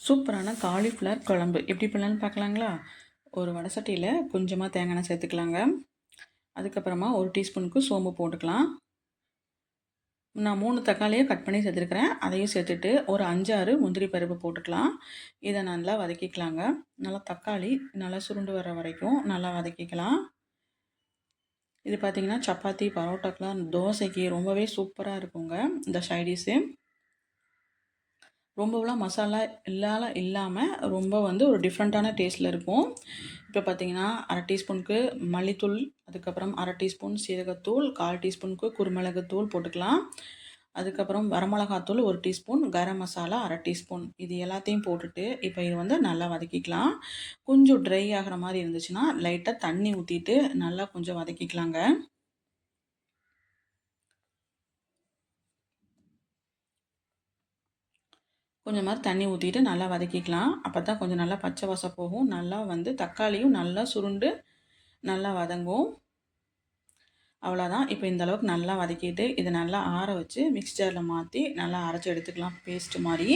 சூப்பரான காலிஃப்ளவர் குழம்பு எப்படி பண்ணலான்னு பார்க்கலாங்களா? ஒரு வடை சட்டியில் கொஞ்சமாக தேங்காய் எண்ணெய் சேர்த்துக்கலாங்க. அதுக்கப்புறமா ஒரு டீஸ்பூனுக்கு சோம்பு போட்டுக்கலாம். நான் 3 தக்காளியை கட் பண்ணி சேர்த்துருக்கிறேன். அதையும் சேர்த்துட்டு ஒரு 5, 6 முந்திரி பருப்பு போட்டுக்கலாம். இதை நல்லா வதக்கிக்கலாங்க. நல்லா தக்காளி நல்லா சுருண்டு வர வரைக்கும் நல்லா வதக்கிக்கலாம். இது பார்த்திங்கன்னா சப்பாத்தி, பரோட்டாக்கெலாம், தோசைக்கு ரொம்பவே சூப்பராக இருக்குங்க இந்த சைடிஷு. ரொம்பலாம் மசாலா இல்லாமல் ரொம்ப ஒரு டிஃப்ரெண்ட்டான டேஸ்ட்டில் இருக்கும். இப்போ பார்த்தீங்கன்னா 1/2 டீஸ்பூனுக்கு மல்லித்தூள், அதுக்கப்புறம் 1/2 டீஸ்பூன் சீரகத்தூள், 1/4 டீஸ்பூனுக்கு குருமிளகுத்தூள் போட்டுக்கலாம். அதுக்கப்புறம் வரமிளகாத்தூள் 1 டீஸ்பூன், கரம் மசாலா 1/2 டீஸ்பூன், இது எல்லாத்தையும் போட்டுட்டு இப்போ இது நல்லா வதக்கிக்கலாம். கொஞ்சம் ட்ரை ஆகிற மாதிரி இருந்துச்சுன்னா லைட்டாக தண்ணி ஊற்றிட்டு நல்லா கொஞ்சம் வதக்கிக்கலாங்க. கொஞ்சமாக தண்ணி ஊற்றிட்டு நல்லா வதக்கிக்கலாம். அப்போ தான் கொஞ்சம் நல்லா பச்சை வாசம் போகும். நல்லா தக்காளியும் நல்லா சுருண்டு நல்லா வதங்கும். அவ்வளோதான். இப்போ இந்த அளவுக்கு நல்லா வதக்கிட்டு இதை நல்லா ஆற வச்சு மிக்ஸி ஜாரில் மாற்றி நல்லா அரைச்சி எடுத்துக்கலாம் பேஸ்ட்டு மாதிரி.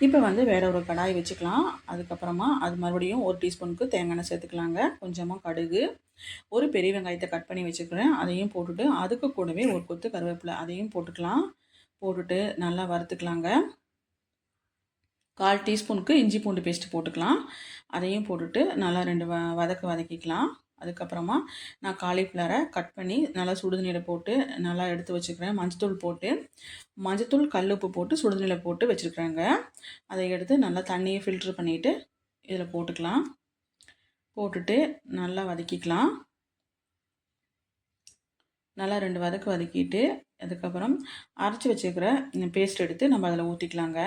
இப்போ வேற ஒரு கடாய் வச்சுக்கலாம். அதுக்கப்புறமா அது மறுபடியும் 1 டீஸ்பூனுக்கு தேங்காய் எண்ணெய் சேர்த்துக்கலாங்க. கொஞ்சமாக கடுகு, ஒரு பெரிய வெங்காயத்தை கட் பண்ணி வச்சுக்கிறேன், அதையும் போட்டுட்டு அதுக்கு கூடவே ஒரு கொத்து கருவேப்பிலை அதையும் போட்டுக்கலாம். போட்டுட்டு நல்லா வறுத்துக்கலாங்க. 1/4 டீஸ்பூனுக்கு இஞ்சி பூண்டு பேஸ்ட்டு போட்டுக்கலாம். அதையும் போட்டுட்டு நல்லா 2 வதக்கிக்கலாம். அதுக்கப்புறமா நான் காலிஃப்ளவரை கட் பண்ணி நல்லா சுடுதண்ணியில் போட்டு நல்லா எடுத்து வச்சுக்கிறேன். மஞ்சத்தூள் கல்லுப்பு போட்டு சுடுதண்ணியில் போட்டு வச்சுருக்குறேங்க. அதை எடுத்து நல்லா தண்ணியை ஃபில்ட்ரு பண்ணிவிட்டு இதில் போட்டுக்கலாம். போட்டுட்டு நல்லா வதக்கிக்கலாம். நல்லா 2 வதக்கிட்டு அதுக்கப்புறம் அரைச்சி வச்சுருக்கிற பேஸ்ட் எடுத்து நம்ம அதில் ஊற்றிக்கலாங்க.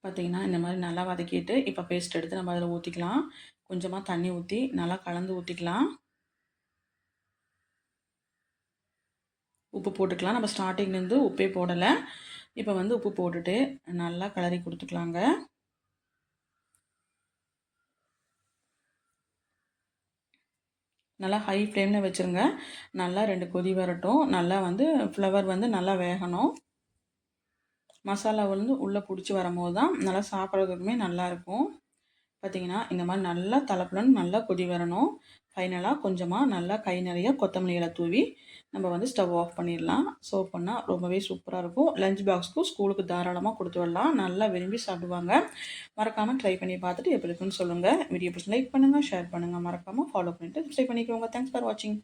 பார்த்திங்கன்னா இந்த மாதிரி நல்லா வதக்கிட்டு இப்போ பேஸ்ட் எடுத்து நம்ம அதில் ஊற்றிக்கலாம். கொஞ்சமாக தண்ணி ஊற்றி நல்லா கலந்து ஊற்றிக்கலாம். உப்பு போட்டுக்கலாம். நம்ம ஸ்டார்டிங்லேருந்து உப்பே போடலை. இப்போ உப்பு போட்டுட்டு நல்லா கிளறி கொடுத்துக்கலாங்க. நல்லா ஹை ஃப்ளேமில் வச்சுருங்க. நல்லா 2 கொதி வரட்டும். நல்லா ஃப்ளவர் நல்லா வேகணும். மசாலா உள்ளே பிடிச்சி வரும்போது தான் நல்லா சாப்பிட்றதுக்குமே நல்லாயிருக்கும். பார்த்திங்கன்னா இந்த மாதிரி நல்லா தலப்புலன்னு நல்லா கொதி வரணும். ஃபைனலாக கொஞ்சமாக நல்லா கை நிறைய கொத்தமல்லி இலை தூவி நம்ம ஸ்டவ் ஆஃப் பண்ணிடலாம். சர்வ் பண்ணால் ரொம்பவே சூப்பராக இருக்கும். லஞ்ச் பாக்ஸ்க்கும் ஸ்கூலுக்கு தாராளமாக கொடுத்து விடலாம். நல்லா விரும்பி சாப்பிடுவாங்க. மறக்காமல் ட்ரை பண்ணி பார்த்துட்டு எப்படி இருக்குன்னு சொல்லுங்கள். வீடியோ பிடிச்சி லைக் பண்ணுங்கள், ஷேர் பண்ணுங்கள். மறக்காமல் ஃபாலோ பண்ணிவிட்டு சப்ஸ்கிரைப் பண்ணிக்கோங்க. தேங்க்ஸ் ஃபார் வாட்சிங்.